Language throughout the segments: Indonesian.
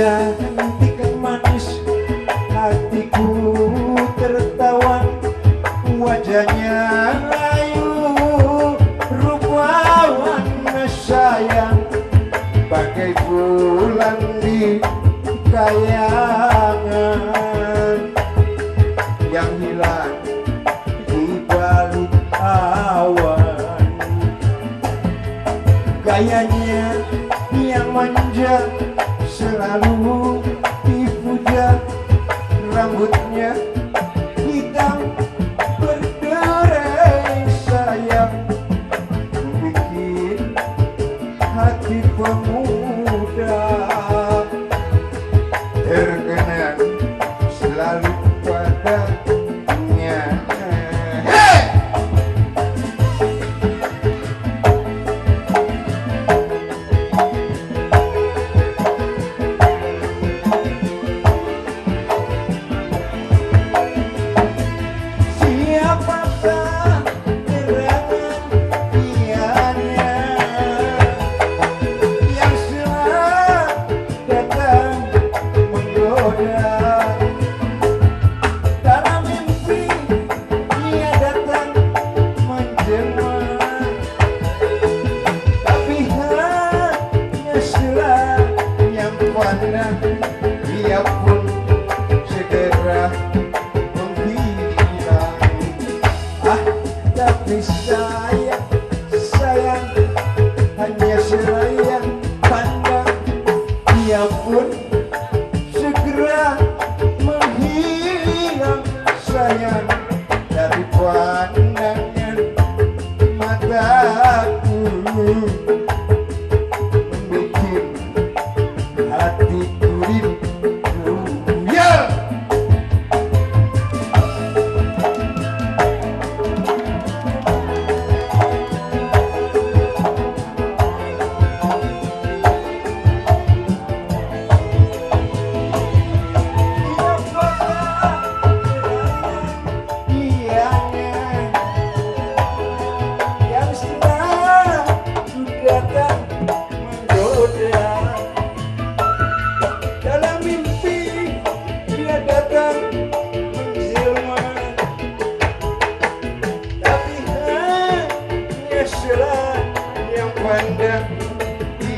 cantik manis hatiku tertawan wajahnya ayu rupawan sayang bagai bulan di kayangan yang hilang di balik awan gayanya yang manja selalu dipuja rambutnya hitam berderai sayang bikin hati pemuda terkenang selalu padanya. Dia pun segera menghilang. Tapi sayang hanya seraya pandang. Dia pun segera menghilang. Sayang dari pandangan mataku.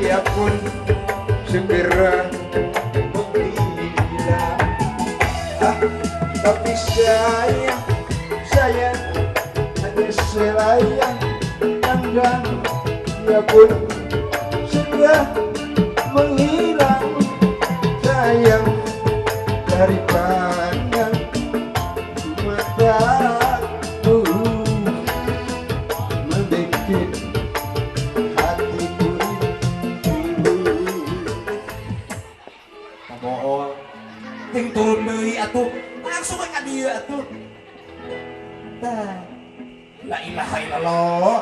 Dia pun segera menghilang. Tapi sayang hanya selayang pandang. Dia pun segera menghilang. Sayang dari pandang mataku membikin ting turun deui atuh langsung ka dieu atuh tah la ilaha illallah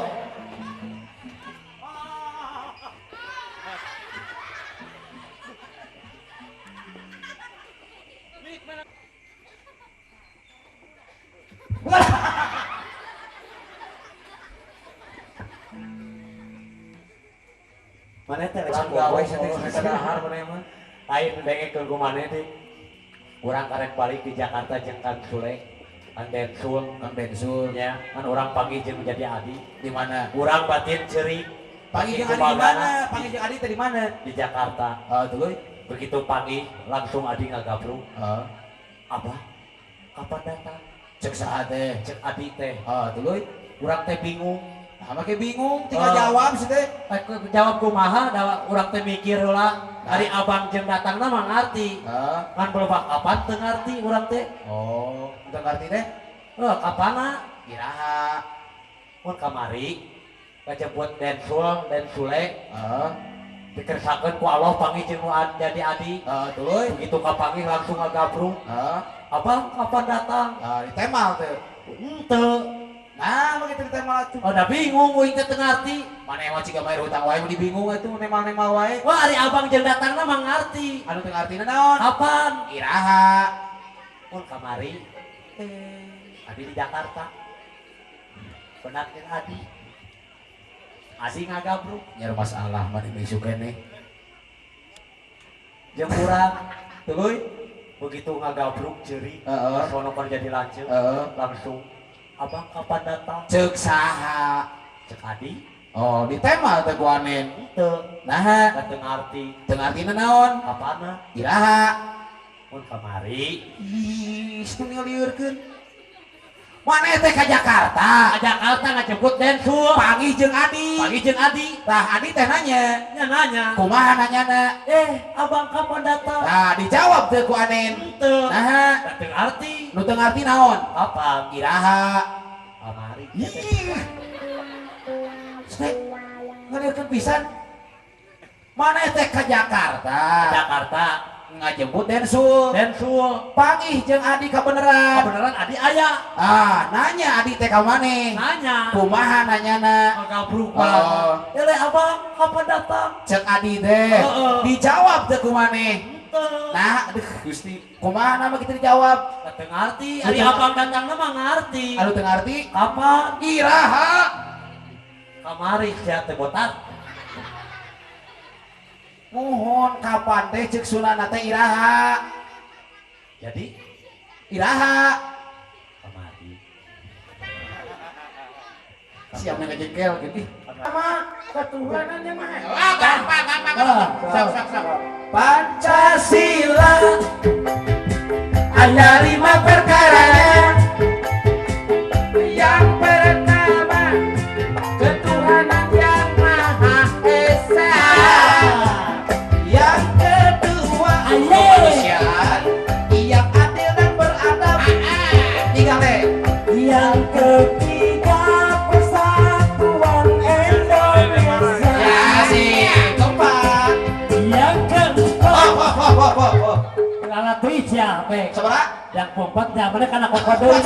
mana teh urang gawe sadahar mana mah lain dengeng ke mana teh urang karek balik di Jakarta jeung Kang Sule Kang Densul nya kan urang panggil jeung menjadi adi di mana urang batin ceuri panggil jeung adi di mana panggil jeung adi teh di mana di Jakarta tuluy begitu panggil langsung adi ngagabrung apa kapan datang cek saha teh cek adi teh tuluy urang teh bingung make bingung tinggal jawab sih teh jawab kumaha da urang teh mikir heula dari abang jeung datangna mah ngarti kan belobak kapan teu ngarti urang teh teu ngarti teh kapana kiraha mun kamari kajebut Den Sule dikersakeun ku Allah panggih jeung jadi adi tuluy begitu kapanggih langsung ngagabrung abang kapan datang ditemal teh henteu nah begitu ditemal atuh udah bingung uing teh teu ngarti mana yang cika bayar hutang wae di bingung atuh nemal-nemal wae wah ari abang jeung datangna mah ngarti anu teu ngartina naon kapan iraha mun kamari adi di Jakarta benar jeung adi ngagabruk nya masalah mah di isu keneh jeung urang tuluy begitu ngagabruk ceuri sono kerja di lanceuk langsung abang kapan datang Ceuk saha? cek adi Oh, di tema teh ku anen. teu Nah, dateng arti teu artina naon? kapana Iraha. mun kamari Ih, tinggal liurkeun. Maneh teh ka Jakarta. ka Jakarta ngajemput Densul Panggih jeung Adi. pagi jeung Adi Tah Adi teh nanya, nya nanya kumaha nanyana? abang kapan datang Nah, dijawab teh ku anen. teu Nah, dateng arti nu teu ngarti naon? apa Iraha. kamari Ih. Sek, ngaliurkeun pisan. Maneh teh ka Jakarta. Jakarta Ngajemput Densul. Densul Panggih jeung Adi kabeneran. beneran Adi aya Nanya Adi teh ka maneh. nanya Kumaha nanyana? ngagabruk Oh. ele abang kapan datang Cek Adi teh. Dijawab teh ku maneh. teu Nah, aduh Gusti, kumaha nama kita dijawab? dateng arti ari abang datang mah ngarti Anu teu ngarti? kapan Iraha. kamari sia teh botak Mohon kapan teh ceuk sunana teh iraha. jadi Iraha. kamari Siap ngejengkel gitu. Sama ketuhanan yang maha. Gampang. Sok. Pancasila ada 5 perkaranya. Yang pertama, ketuhanan yang maha esa. Yang kedua, kemanusiaan yang adil dan beradab. Tiga deh. yang ketiga persatuan Indonesia Ya sih, keempat. yang keempat Oh. ngala teuing sia pe Sabaraha? yang keempat zamane kana koko deui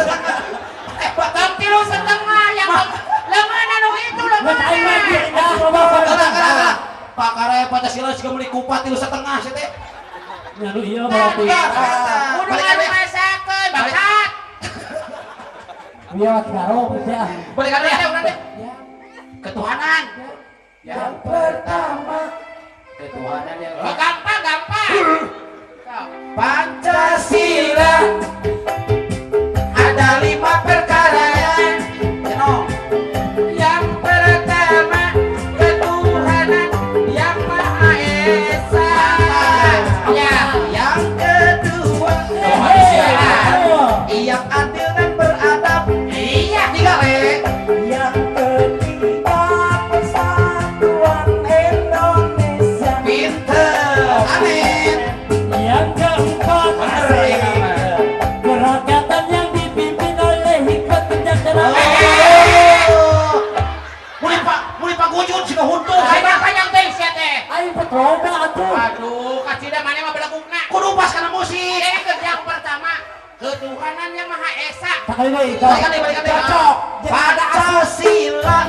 Tapi lu setengah yang leman anu itu geus aing mah kieu dah loba Kadang-kadang Pak Kare Pancasila juga beli kupat tilu setengah sih teh. nyanu ieu berarti Kudu ngaresakeun bangsat. ieu karo sia Balik ka deh, urang deh. Ketuhanan. Yang pertama ketuhanan yang gampang. Pancasila ada 5 perkaranya. Jenong. Yang pertama ketuhanan yang maha esa. Ya, yang kedua kemanusiaan yang adil dan beradab. Iya, tiga le. yang ketiga persatuan Indonesia Pinter. Amin. yang keempat kerakyatan yang dipimpin oleh hikmat kebijaksanaan Muli Pak Gujun sih huntung. Apa yang teh sia teh? aing petroba atuh Aduh, kacida mana mah belakungna. Kudu pas kana musik. Yang pertama, ketuhanan yang maha esa. sekali deui Balikan deh. cocok Pancasila.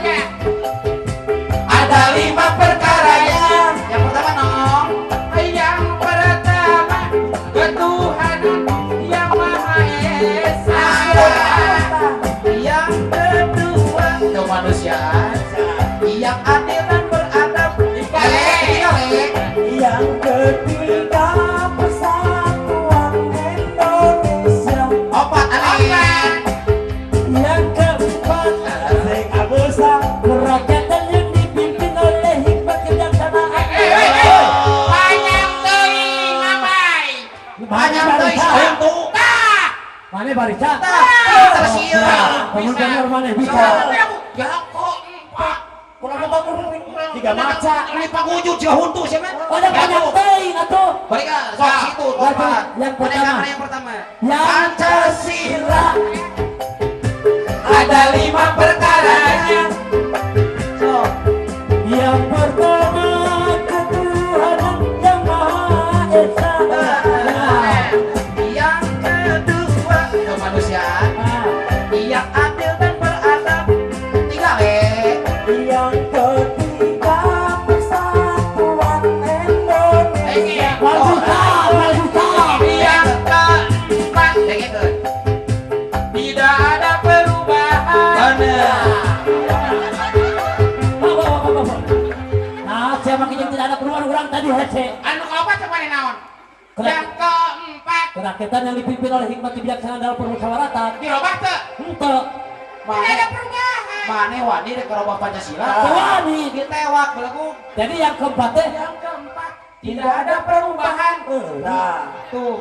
Ada 5 perkaranya. Yang pertama nong. Yang pertama, ketuhanan yang maha esa. Yang kedua, kemanusiaan yang adil dan beradab. yang ketiga persatuan Indonesia Opat amin. yang keempat kerakyatan yang dipimpin oleh hikmat kebijaksanaan Banyak teuing ngabai. Banyak teuing hantu. mana barica Tersieu. kamu dengar mana bisa Ya kok empat. kurang tiga maca Ini Pak Gujun juga huntu sih men. banyak teuing atuh Balik ka, sok situ. yang pertama. Yang pertama. Yang Pancasila ada 5 perkaranya. Sok. yang pertama ketuhanan yang maha esa Yang kedua kemanusiaan yang adil dan beradab. Tiga le. yang ketiga persatuan Indonesia Majuta Yang keempat, dengerin. Tidak ada perubahan. Bener. jadi hece. Anu kaopat coba naon? Kerak- Yang keempat. Kerakyatan yang dipimpin oleh hikmat kebijaksanaan dalam permusyawaratan. Dirobah teu? Henteu. Mana ada perubahan? Mana wani rek kerobah Pancasila? Wani. Ditewak belagu. Jadi yang keempat teh Yang keempat, tidak ada perubahan. nah, Tuh,